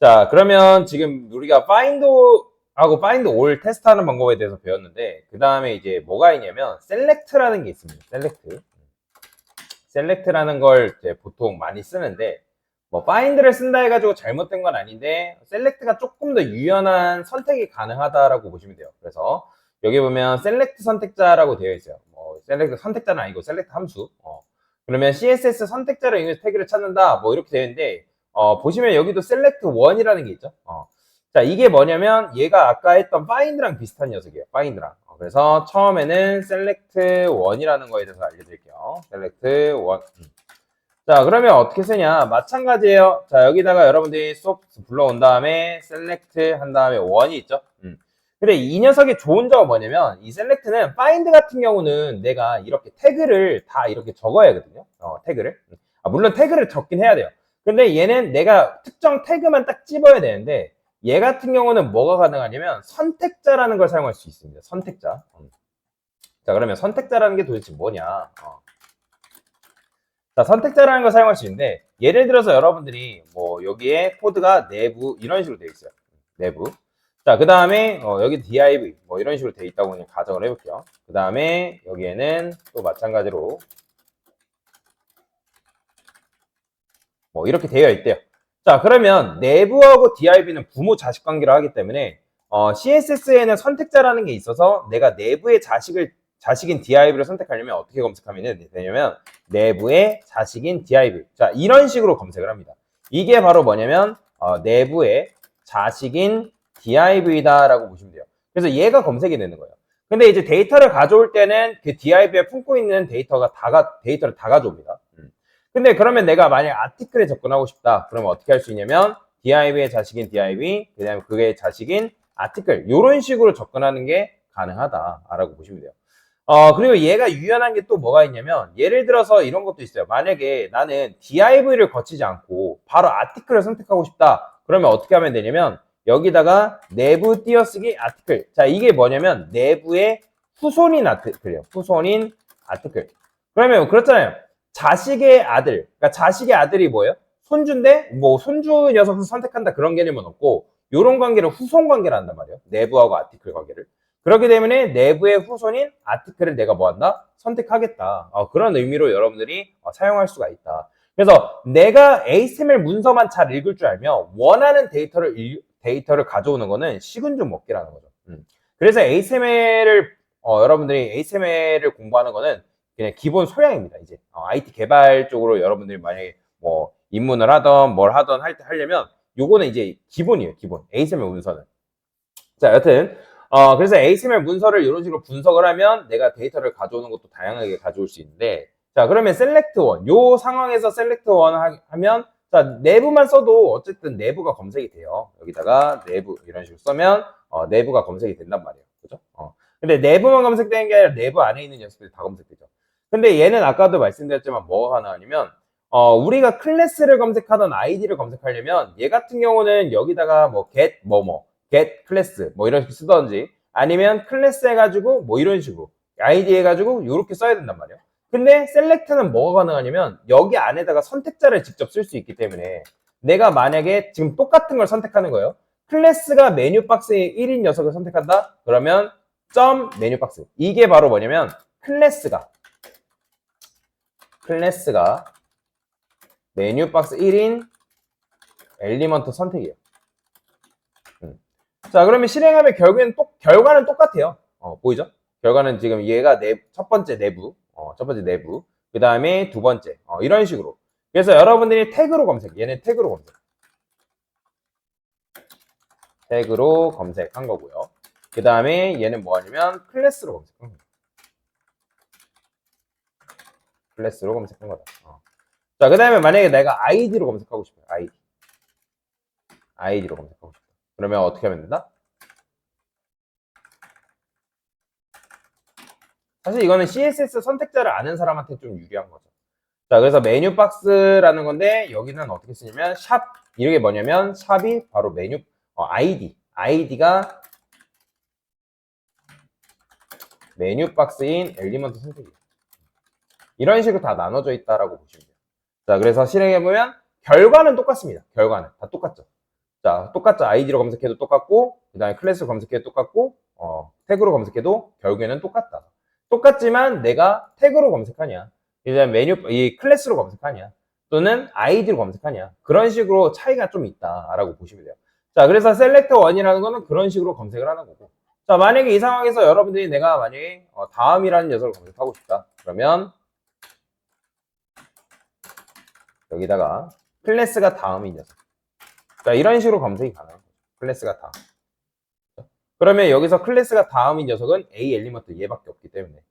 자, 그러면 지금 우리가 find하고 find all 테스트하는 방법에 대해서 배웠는데, 그 다음에 이제 뭐가 있냐면, select라는 게 있습니다. select. select라는 걸 이제 보통 많이 쓰는데, 뭐 find를 쓴다 해가지고 잘못된 건 아닌데, select가 조금 더 유연한 선택이 가능하다라고 보시면 돼요. 그래서 여기 보면 select 선택자라고 되어 있어요. 뭐 select 선택자는 아니고 select 함수. 그러면 CSS 선택자를 이용해서 태그를 찾는다. 뭐 이렇게 되어 있는데, 보시면 여기도 select one이라는 게 있죠. 자, 이게 뭐냐면 얘가 아까 했던 find랑 비슷한 녀석이에요. find랑. 그래서 처음에는 select one이라는 거에 대해서 알려드릴게요. select one. 자, 그러면 어떻게 쓰냐? 마찬가지예요. 자, 여기다가 여러분들이 수업 불러온 다음에 select 한 다음에 one이 있죠. 근데 이 녀석의 좋은 점은 뭐냐면 이 select는 find 같은 경우는 내가 이렇게 태그를 다 이렇게 적어야 하거든요. 태그를. 물론 태그를 적긴 해야 돼요. 근데 얘는 내가 특정 태그만 딱 집어야 되는데 얘 같은 경우는 뭐가 가능하냐면 선택자라는 걸 사용할 수 있습니다. 선택자. 자, 그러면 선택자라는 게 도대체 뭐냐? 자, 선택자라는 걸 사용할 수 있는데 예를 들어서 여러분들이 뭐 여기에 코드가 내부 이런 식으로 되어 있어요. 내부. 자, 그 다음에 여기 div 뭐 이런 식으로 되어 있다고 그냥 가정을 해볼게요. 그 다음에 여기에는 또 마찬가지로 뭐 이렇게 되어 있대요. 자, 그러면 내부하고 div는 부모 자식 관계를 하기 때문에 CSS에는 선택자라는 게 있어서 내가 내부의 자식인 div를 선택하려면 어떻게 검색하면 되냐면 내부의 자식인 div. 자, 이런 식으로 검색을 합니다. 이게 바로 뭐냐면 내부의 자식인 div이다라고 보시면 돼요. 그래서 얘가 검색이 되는 거예요. 근데 이제 데이터를 가져올 때는 그 div에 품고 있는 데이터를 다 가져옵니다. 근데 그러면 내가 만약 아티클에 접근하고 싶다. 그러면 어떻게 할 수 있냐면 div의 자식인 div, 그 다음에 그의 자식인 아티클 이런 식으로 접근하는 게 가능하다라고 보시면 돼요. 그리고 얘가 유연한 게 또 뭐가 있냐면 예를 들어서 이런 것도 있어요. 만약에 나는 div를 거치지 않고 바로 아티클을 선택하고 싶다. 그러면 어떻게 하면 되냐면 여기다가 내부 띄어쓰기 아티클. 자, 이게 뭐냐면 내부의 후손인 아티클이에요. 후손인 아티클. 그러면 그렇잖아요. 자식의 아들, 그러니까 자식의 아들이 뭐예요? 손주인데 뭐 손주 녀석을 선택한다 그런 개념은 없고 이런 관계를 후손 관계를 한단 말이에요. 내부하고 아티클 관계를. 그렇기 때문에 내부의 후손인 아티클을 내가 뭐한다? 선택하겠다. 그런 의미로 여러분들이 사용할 수가 있다. 그래서 내가 HTML 문서만 잘 읽을 줄 알면 원하는 데이터를 가져오는 거는 식은 죽 먹기라는 거죠. 그래서 여러분들이 HTML을 공부하는 거는 그냥 기본 소양입니다. 이제 IT 개발 쪽으로 여러분들이 만약에 뭐 입문을 하던 뭘 하던 하려면 요거는 이제 기본이에요. 기본 HTML 문서는. 자, 여튼 그래서 HTML 문서를 이런 식으로 분석을 하면 내가 데이터를 가져오는 것도 다양하게 가져올 수 있는데, 자, 그러면 select one 요 상황에서 select one 하면 자, 내부만 써도 어쨌든 내부가 검색이 돼요. 여기다가 내부 이런 식으로 써면 내부가 검색이 된단 말이에요. 그죠? 근데 내부만 검색되는 게 아니라 내부 안에 있는 녀석들이 다 검색되죠. 근데 얘는 아까도 말씀드렸지만 뭐가 가능하냐면 우리가 클래스를 검색하던 아이디를 검색하려면 얘 같은 경우는 여기다가 뭐 get get 클래스 뭐 이런 식으로 쓰던지 아니면 클래스 해가지고 뭐 이런 식으로 아이디 해가지고 이렇게 써야 된단 말이에요. 근데 셀렉트는 뭐가 가능하냐면 여기 안에다가 선택자를 직접 쓸 수 있기 때문에 내가 만약에 지금 똑같은 걸 선택하는 거예요. 클래스가 메뉴 박스의 1인 녀석을 선택한다? 그러면 점 메뉴 박스. 이게 바로 뭐냐면 클래스가 메뉴 박스 1인 엘리먼트 선택이에요. 자, 그러면 실행하면 결과는 똑같아요. 보이죠? 결과는 지금 얘가 첫 번째 내부, 그 다음에 두 번째, 이런 식으로. 그래서 여러분들이 태그로 검색, 얘는 태그로 검색한 거고요. 그 다음에 얘는 뭐 하냐면 클래스로 검색한 거예요. 클래스로 검색한 거다. 자, 그 다음에 만약에 내가 아이디로 검색하고 싶어요. 아이디로 검색하고 싶다. 그러면 어떻게 하면 된다? 사실 이거는 CSS 선택자를 아는 사람한테 좀 유리한 거죠. 자, 그래서 메뉴 박스라는 건데 여기는 어떻게 쓰냐면 샵 이게 뭐냐면 샵이 바로 메뉴 아이디가 메뉴 박스인 엘리먼트 선택이에요. 이런 식으로 다 나눠져 있다라고 보시면 돼요. 자, 그래서 실행해 보면 결과는 똑같습니다. 결과는 다 똑같죠. 자, 똑같죠. 아이디로 검색해도 똑같고, 그 다음에 클래스로 검색해도 똑같고, 태그로 검색해도 결국에는 똑같다. 똑같지만 내가 태그로 검색하냐, 그다음 이 클래스로 검색하냐, 또는 아이디로 검색하냐. 그런 식으로 차이가 좀 있다라고 보시면 돼요. 자, 그래서 셀렉터 1이라는 거는 그런 식으로 검색을 하는 거고. 자, 만약에 이 상황에서 여러분들이 내가 만약에 다음이라는 녀석을 검색하고 싶다. 그러면 여기다가 클래스가 다음인 녀석. 자, 이런 식으로 검색이 가능한 거죠. 클래스가 다음. 그러면 여기서 클래스가 다음인 녀석은 A 엘리먼트 얘밖에 없기 때문에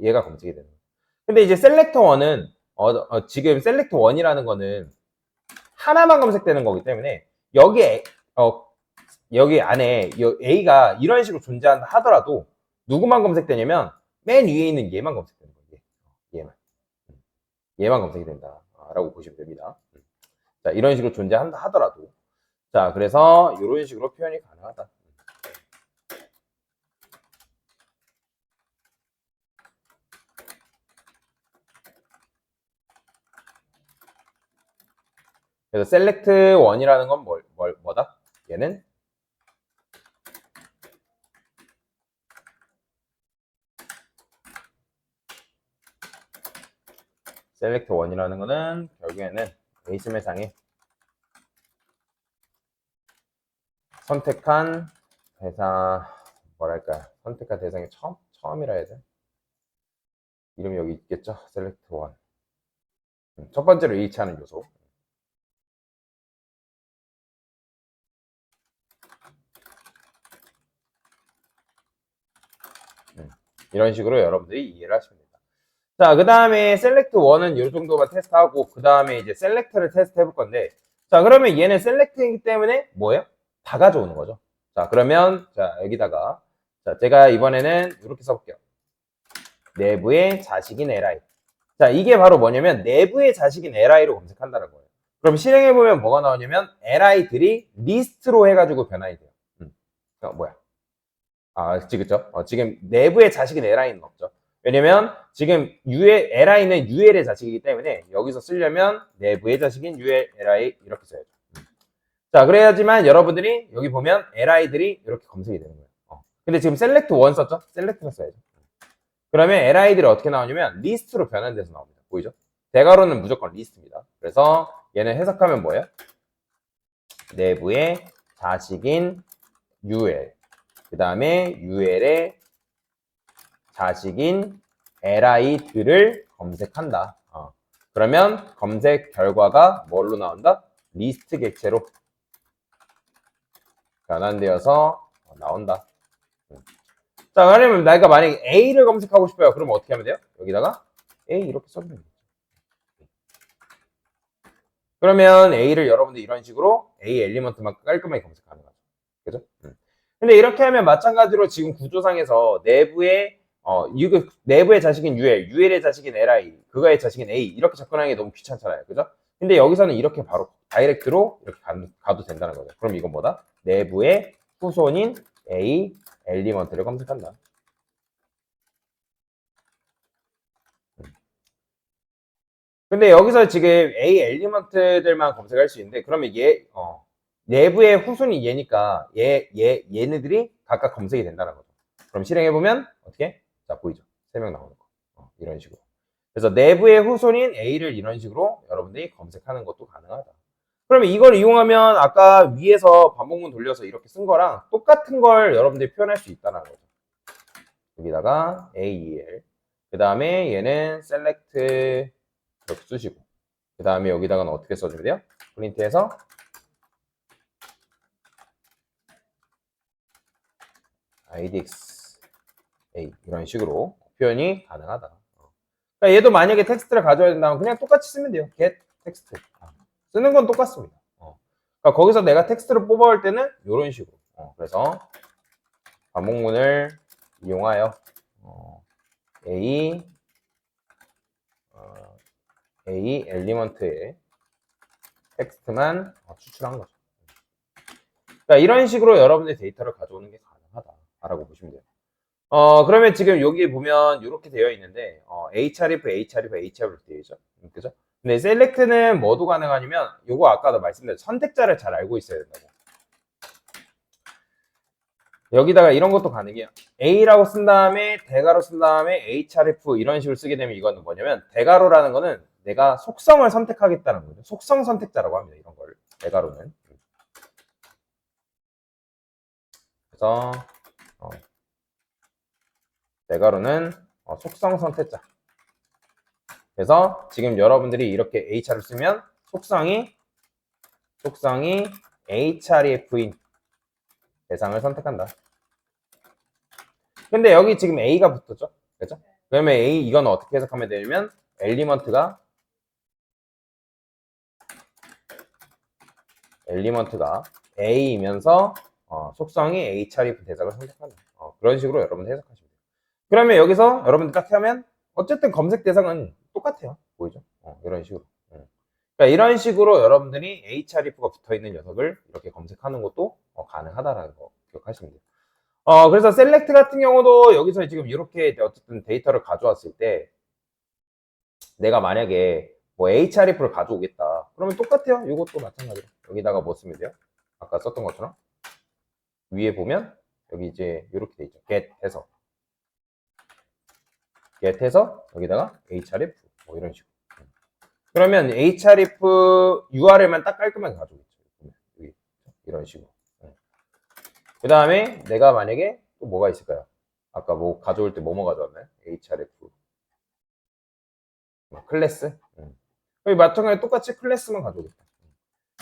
얘가 검색이 되는 거예요. 근데 이제 셀렉터 1은 지금 셀렉터 1이라는 거는 하나만 검색되는 거기 때문에 여기에 여기 안에 A가 이런 식으로 존재한다 하더라도 누구만 검색되냐면 맨 위에 있는 얘만 검색되는 거예요. 얘만 검색이 된다라고 보시면 됩니다. 자, 이런 식으로 존재한다 하더라도 자, 그래서 이런 식으로 표현이 가능하다. 그래서 select 1이라는 건 뭐다? 얘는 select 1이라는 거는 결국에는 ASM상에 선택한 대상, 뭐랄까, 선택한 대상이 처음이라 해야 돼? 이름이 여기 있겠죠? select 1. 첫 번째로 일치하는 요소. 이런 식으로 여러분들이 이해를 하시면 됩니다. 자, 그 다음에 select 1은 이 정도만 테스트하고, 그 다음에 이제 select를 테스트 해볼 건데, 자, 그러면 얘는 select이기 때문에 뭐예요? 다 가져오는 거죠. 자, 그러면, 자, 여기다가, 자, 제가 이번에는 이렇게 써볼게요. 내부의 자식인 li. 자, 이게 바로 뭐냐면, 내부의 자식인 li로 검색한다는 거예요. 그럼 실행해보면 뭐가 나오냐면, li들이 리스트로 해가지고 변환이 돼요. 뭐야? 그쵸? 지금 내부의 자식인 li는 없죠. 왜냐면 지금 li는 ul의 자식이기 때문에 여기서 쓰려면 내부의 자식인 ul, li 이렇게 써야죠. 자, 그래야지만 여러분들이 여기 보면 li들이 이렇게 검색이 되는 거예요. 근데 지금 select 1 썼죠? select만 써야죠. 그러면 li들이 어떻게 나오냐면 리스트로 변환돼서 나옵니다. 보이죠? 대괄호는 무조건 리스트입니다. 그래서 얘는 해석하면 뭐예요? 내부의 자식인 ul, 그 다음에 ul의 자식인 li들을 검색한다. 그러면 검색 결과가 뭘로 나온다? 리스트 객체로 변환되어서 나온다. 자, 그러면 내가 만약에 A를 검색하고 싶어요. 그러면 어떻게 하면 돼요? 여기다가 A 이렇게 써주면 돼요. 그러면 A를 여러분들 이런 식으로 A 엘리먼트만 깔끔하게 검색하는 거죠. 그죠? 근데 이렇게 하면 마찬가지로 지금 구조상에서 내부의 자식인 UL의 자식인 LI, 그거의 자식인 A 이렇게 접근하는 게 너무 귀찮잖아요. 그죠? 근데 여기서는 이렇게 바로 다이렉트로 이렇게 가도 된다는 거죠. 그럼 이건 뭐다? 내부의 후손인 A 엘리먼트를 검색한다. 근데 여기서 지금 A 엘리먼트들만 검색할 수 있는데 그러면 내부의 후손이 얘니까 얘네들이 각각 검색이 된다는 거죠. 그럼 실행해보면 어떻게? 자, 보이죠? 3명 나오는 거. 이런 식으로. 그래서 내부의 후손인 A를 이런 식으로 여러분들이 검색하는 것도 가능하다. 그러면 이걸 이용하면 아까 위에서 반복문 돌려서 이렇게 쓴 거랑 똑같은 걸 여러분들이 표현할 수 있다는 거죠. 여기다가 AEL. 그 다음에 얘는 select 이렇게 쓰시고. 그 다음에 여기다가는 어떻게 써주면 돼요? 프린트해서 idx a 이런 식으로 표현이 가능하다. 그러니까 얘도 만약에 텍스트를 가져야 된다면 그냥 똑같이 쓰면 돼요. get 텍스트. 쓰는 건 똑같습니다. 그러니까 거기서 내가 텍스트를 뽑아올 때는 이런 식으로. 그래서 반복문을 이용하여 a 엘리먼트의 텍스트만 추출한 거죠. 그러니까 이런 식으로 여러분의 데이터를 가져오는 게 가능하다라고 보시면 돼요. 그러면 지금 여기 보면 이렇게 되어 있는데, href, href, href 되어 있죠. 그죠? 근데 select는 뭐도 가능하냐면, 요거 아까도 말씀드린 선택자를 잘 알고 있어야 된다고. 여기다가 이런 것도 가능해요. A라고 쓴 다음에 대가로 쓴 다음에 href 이런 식으로 쓰게 되면 이거는 뭐냐면 대가로라는 거는 내가 속성을 선택하겠다는 거죠. 속성 선택자라고 합니다. 이런 걸 대가로는. 그래서 대가로는 속성 선택자. 그래서 지금 여러분들이 이렇게 hr을 쓰면 속성이 href인 대상을 선택한다. 근데 여기 지금 A가 붙었죠? 그렇죠? 그러면 A 이건 어떻게 해석하면 되냐면 엘리먼트가 A이면서 속성이 href 대상을 선택한다. 그런 식으로 여러분 해석하시면 돼요. 그러면 여기서 여러분들 딱 하면 어쨌든 검색 대상은 똑같아요. 보이죠? 이런 식으로. 그러니까 이런 식으로 여러분들이 href가 붙어있는 녀석을 이렇게 검색하는 것도 가능하다라는 거 기억하시면 돼요. 그래서 셀렉트 같은 경우도 여기서 지금 이렇게 어쨌든 데이터를 가져왔을 때 내가 만약에 뭐 href를 가져오겠다. 그러면 똑같아요. 이것도 마찬가지로. 여기다가 뭐 쓰면 돼요? 아까 썼던 것처럼 위에 보면 여기 이제 이렇게 돼 있죠. get 해서 여기다가 href 뭐 이런 식으로. 그러면 href URL만 딱 깔끔하게 가져오겠죠. 여기 이런 식으로. 그 다음에 내가 만약에 또 뭐가 있을까요? 아까 뭐 가져올 때 뭐뭐 가져왔나요? href 클래스. 여기 마찬가지로 똑같이 클래스만 가져오겠다.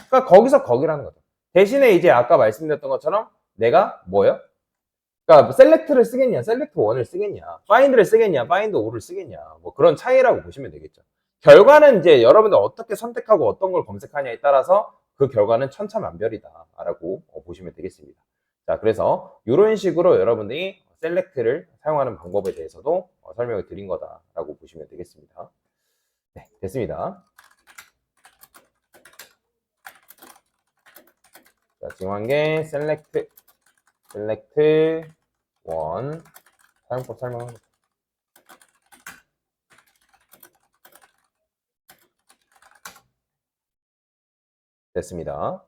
그러니까 거기서 거기라는 거죠. 대신에 이제 아까 말씀드렸던 것처럼 내가 뭐요? 그러니까 셀렉트를 쓰겠냐, 셀렉트 1을 쓰겠냐, 파인드를 쓰겠냐, 파인드 5를 쓰겠냐, 뭐 그런 차이라고 보시면 되겠죠. 결과는 이제 여러분들 어떻게 선택하고 어떤 걸 검색하냐에 따라서 그 결과는 천차만별이다라고 보시면 되겠습니다. 자, 그래서 이런 식으로 여러분들이 셀렉트를 사용하는 방법에 대해서도 설명을 드린 거다라고 보시면 되겠습니다. 네, 됐습니다. 자, 지금 한 게 셀렉트 1 사용법 설명합니다. 됐습니다.